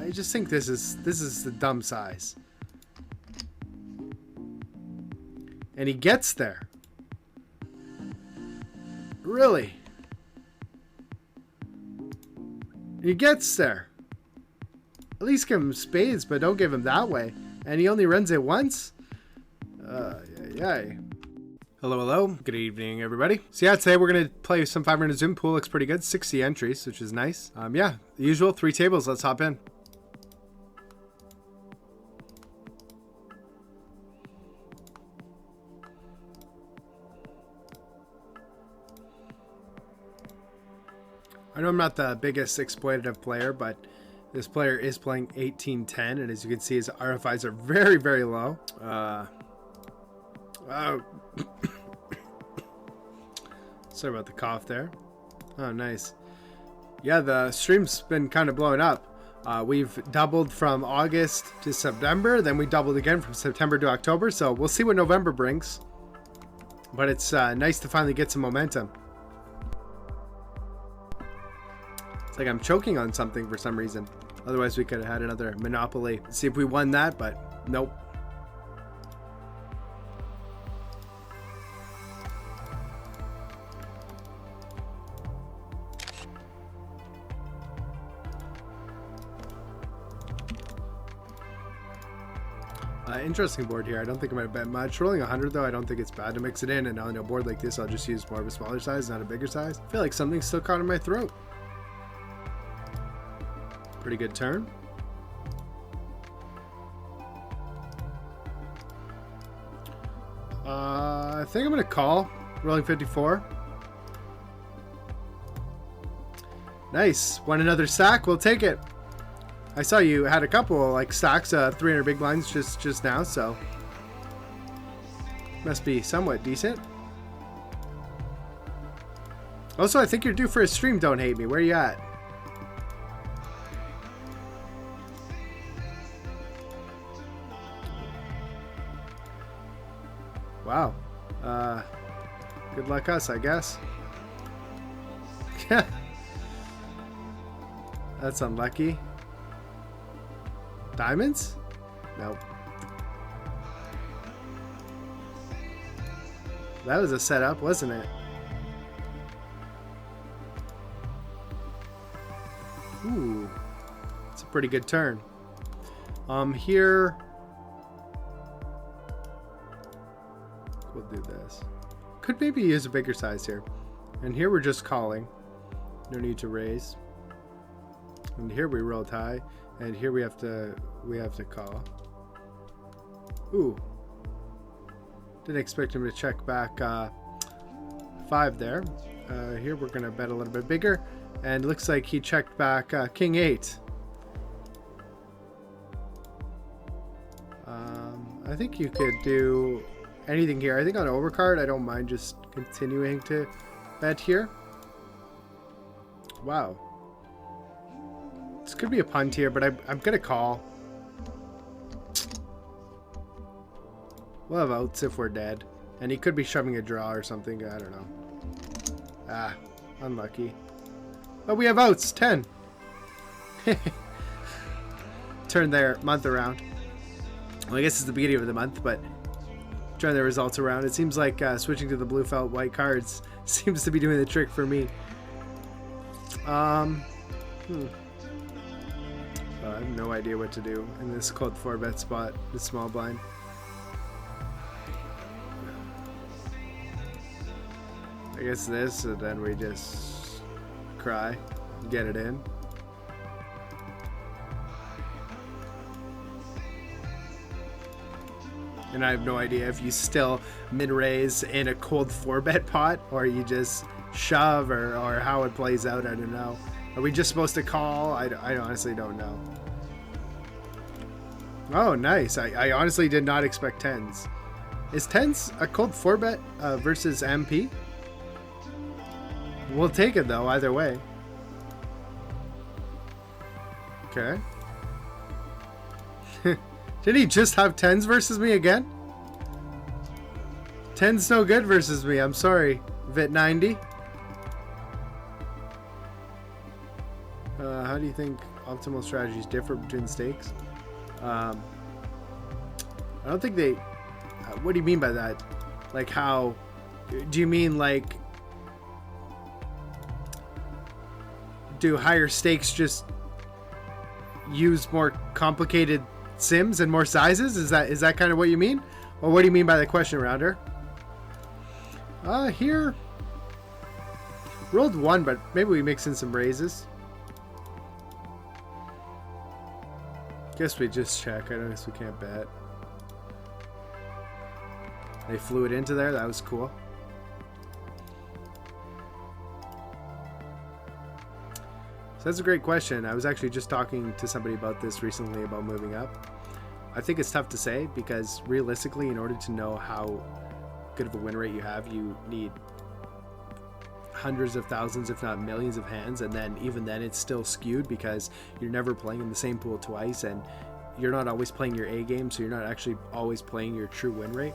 I just think this is the dumb size. And he gets there. Really? He gets there. At least give him spades, but don't give him that way. And he only runs it once? Yay. Hello, hello. Good evening, everybody. So yeah, today we're going to play some 500 Zoom. Pool looks pretty good. 60 entries, which is nice. Yeah, the usual 3 tables. Let's hop in. I know I'm not the biggest exploitative player, but this player is playing 18-10, and as you can see, his RFIs are very, very low. Sorry about the cough there. Oh, nice. Yeah, the stream's been kind of blowing up. We've doubled from August to September, then we doubled again from September to October, so we'll see what November brings. But it's nice to finally get some momentum. Like I'm choking on something for some reason. Otherwise we could have had another Monopoly. See if we won that, but nope. Interesting board here. I don't think I'm going to bet much. Rolling 100 though, I don't think it's bad to mix it in. And on a board like this, I'll just use more of a smaller size, not a bigger size. I feel like something's still caught in my throat. Pretty good turn. I think I'm going to call. Rolling 54. Nice. Won another stack. We'll take it. I saw you had a couple like stacks, 300 big blinds just now, so must be somewhat decent. Also, I think you're due for a stream. Don't hate me. Where are you at? Wow. Good luck us, I guess. That's unlucky. Diamonds? Nope. That was a setup, wasn't it? Ooh. It's a pretty good turn. Here... We'll do this. Could maybe use a bigger size here. And here we're just calling. No need to raise. And here we rolled high. And here we have to call. Ooh. Didn't expect him to check back 5 there. Here we're gonna bet a little bit bigger. And looks like he checked back King 8. I think you could do anything here. I think on overcard, I don't mind just continuing to bet here. Wow. This could be a punt here, but I'm going to call. We'll have outs if we're dead. And he could be shoving a draw or something. I don't know. Ah, unlucky. But we have outs. 10. Turn their month around. Well, I guess it's the beginning of the month, but turn their results around. It seems like switching to the blue felt white cards seems to be doing the trick for me. I have no idea what to do in this cold 4-bet spot, the small blind. I guess this, and then we just cry, get it in. And I have no idea if you still mid-raise in a cold 4-bet pot, or you just shove, or how it plays out, I don't know. Are we just supposed to call? I honestly don't know. Oh, nice. I honestly did not expect 10s. Is 10s a cold 4-bet versus MP? We'll take it, though, either way. Okay. Did he just have 10s versus me again? 10's no good versus me. I'm sorry. Vit90. How do you think Optimal strategies differ between stakes. I don't think they... what do you mean by that? Like how... Do you mean like... Do higher stakes just use more complicated sims and more sizes? Is that kind of what you mean? Or what do you mean by the question, Rounder? Here... Rolled 1, but maybe we mix in some raises. Guess we just check. I guess we can't bet. They flew it into there. That was cool. So that's a great question. I was actually just talking to somebody about this recently, about moving up. I think it's tough to say because realistically, in order to know how good of a win rate you have, you need hundreds of thousands, if not millions of hands, and then even then it's still skewed because you're never playing in the same pool twice, and you're not always playing your A game, so you're not actually always playing your true win rate.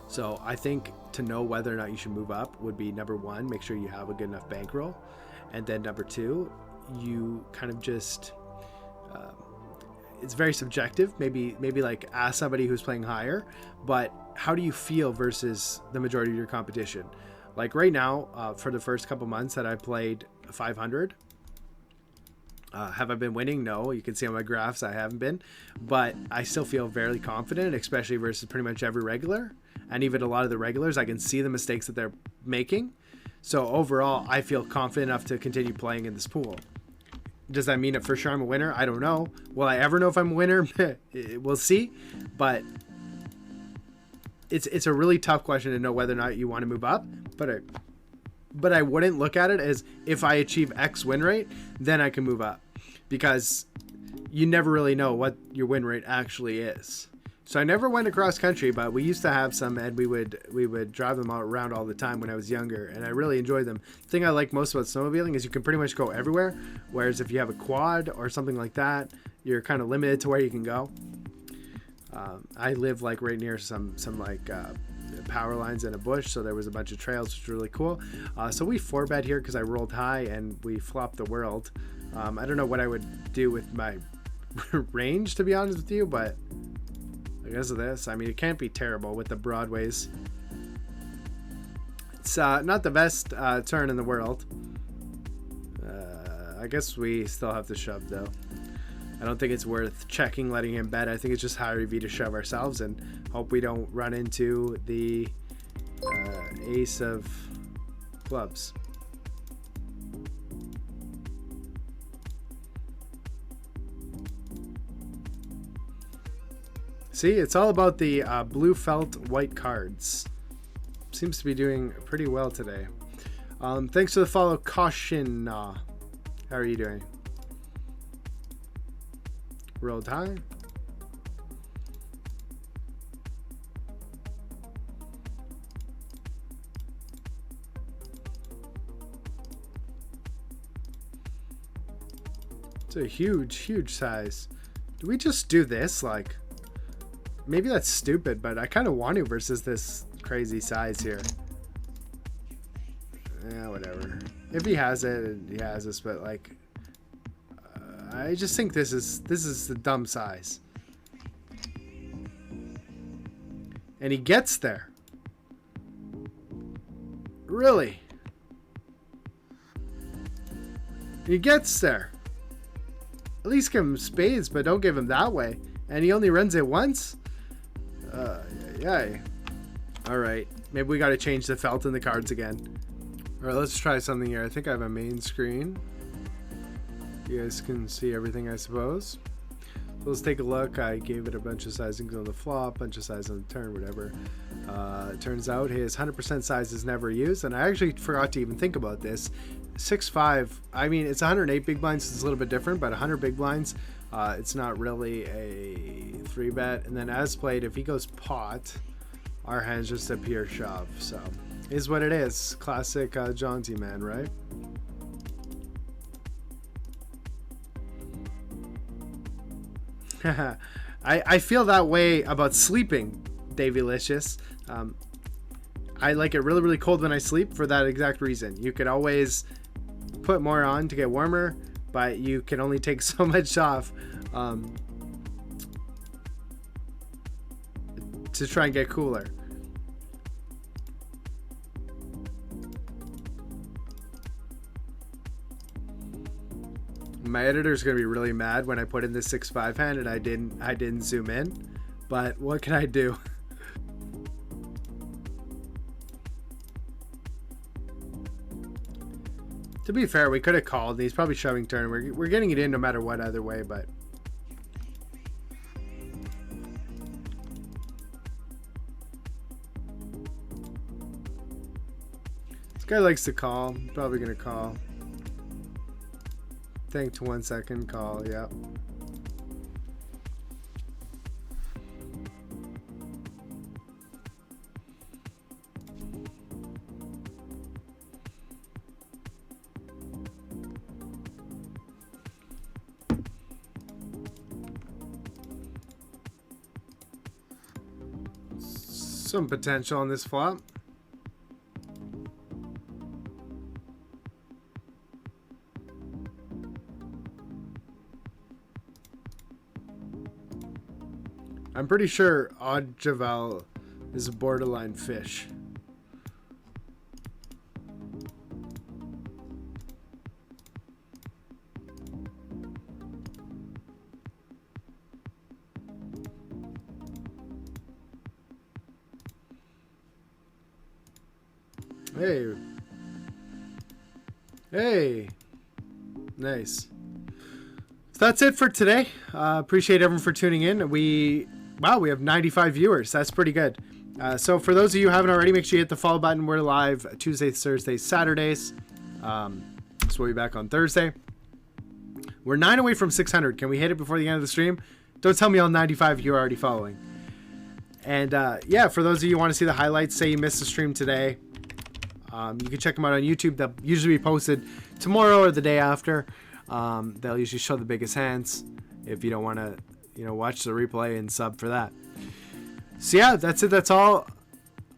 So I think to know whether or not you should move up would be number 1, make sure you have a good enough bankroll, and then number 2, you kind of just it's very subjective. Maybe like ask somebody who's playing higher, but how do you feel versus the majority of your competition? Like right now, for the first couple months that I played 500, have I been winning? No. You can see on my graphs I haven't been, but I still feel very confident, especially versus pretty much every regular. And even a lot of the regulars, I can see the mistakes that they're making. So overall, I feel confident enough to continue playing in this pool. Does that mean that for sure I'm a winner? I don't know. Will I ever know if I'm a winner? We'll see. But it's a really tough question to know whether or not you want to move up. But I wouldn't look at it as if I achieve X win rate, then I can move up, because you never really know what your win rate actually is. So I never went across country, but we used to have some, and we would drive them around all the time when I was younger, and I really enjoyed them. The thing I like most about snowmobiling is you can pretty much go everywhere, whereas if you have a quad or something like that, you're kind of limited to where you can go. I live like right near some like power lines in a bush, so there was a bunch of trails, which was really cool. So we 4-bet here because I rolled high and we flopped the world. I don't know what I would do with my range, to be honest with you, but because of this, I mean, it can't be terrible with the broadways. It's not the best turn in the world. I guess we still have to shove though. I don't think it's worth checking, letting him bet. I think it's just higher EV to shove ourselves and hope we don't run into the ace of clubs. See, it's all about the blue felt white cards. Seems to be doing pretty well today. Thanks for the follow, Caution. How are you doing? Rolled high. It's a huge size. Do we just do this? Like, maybe that's stupid, but I kind of want to versus this crazy size here. Yeah, whatever. If he has it, he has this, but like, I just think this is the dumb size. And he gets there. Really? He gets there. At least give him spades, but don't give him that way. And he only runs it once? Yeah. Alright. Maybe we gotta change the felt in the cards again. Alright, let's try something here. I think I have a main screen. You guys can see everything, I suppose. So let's take a look. I gave it a bunch of sizings on the flop, bunch of size on the turn, whatever. It turns out his 100% size is never used, and I actually forgot to even think about this. 6-5, I mean, it's 108 big blinds, so it's a little bit different, but 100 big blinds, it's not really a 3-bet. And then as played, if he goes pot, our hand's just a pure shove. So, is what it is. Classic Jaunty man, right? I feel that way about sleeping, Davylicious. I like it really cold when I sleep for that exact reason. You could always put more on to get warmer, but you can only take so much off to try and get cooler. My editor's gonna be really mad when I put in this 6-5 hand and I didn't zoom in, but what can I do? To be fair, we could have called. He's probably shoving turn. We're getting it in no matter what either way, but this guy likes to call. Probably gonna call. Think to 1 second, call, yeah. Some potential on this flop. I'm pretty sure Odd Javel is a borderline fish. Hey. Hey. Nice. So that's it for today. Appreciate everyone for tuning in. Wow, we have 95 viewers. That's pretty good. So for those of you who haven't already, make sure you hit the follow button. We're live Tuesdays, Thursdays, Saturdays. So we'll be back on Thursday. We're 9 away from 600. Can we hit it before the end of the stream? Don't tell me all 95 of you are already following. And yeah, for those of you who want to see the highlights, say you missed the stream today, you can check them out on YouTube. They'll usually be posted tomorrow or the day after. They'll usually show the biggest hands if you don't want to, watch the replay and sub for that. So yeah, that's it. That's all.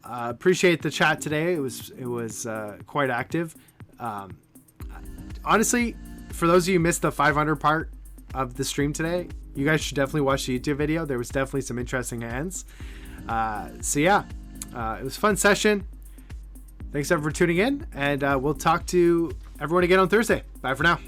Appreciate the chat today. It was quite active. Honestly, for those of you who missed the 500 part of the stream today, you guys should definitely watch the YouTube video. There was definitely some interesting hands. So yeah, it was a fun session. Thanks everyone for tuning in, and we'll talk to everyone again on Thursday. Bye for now.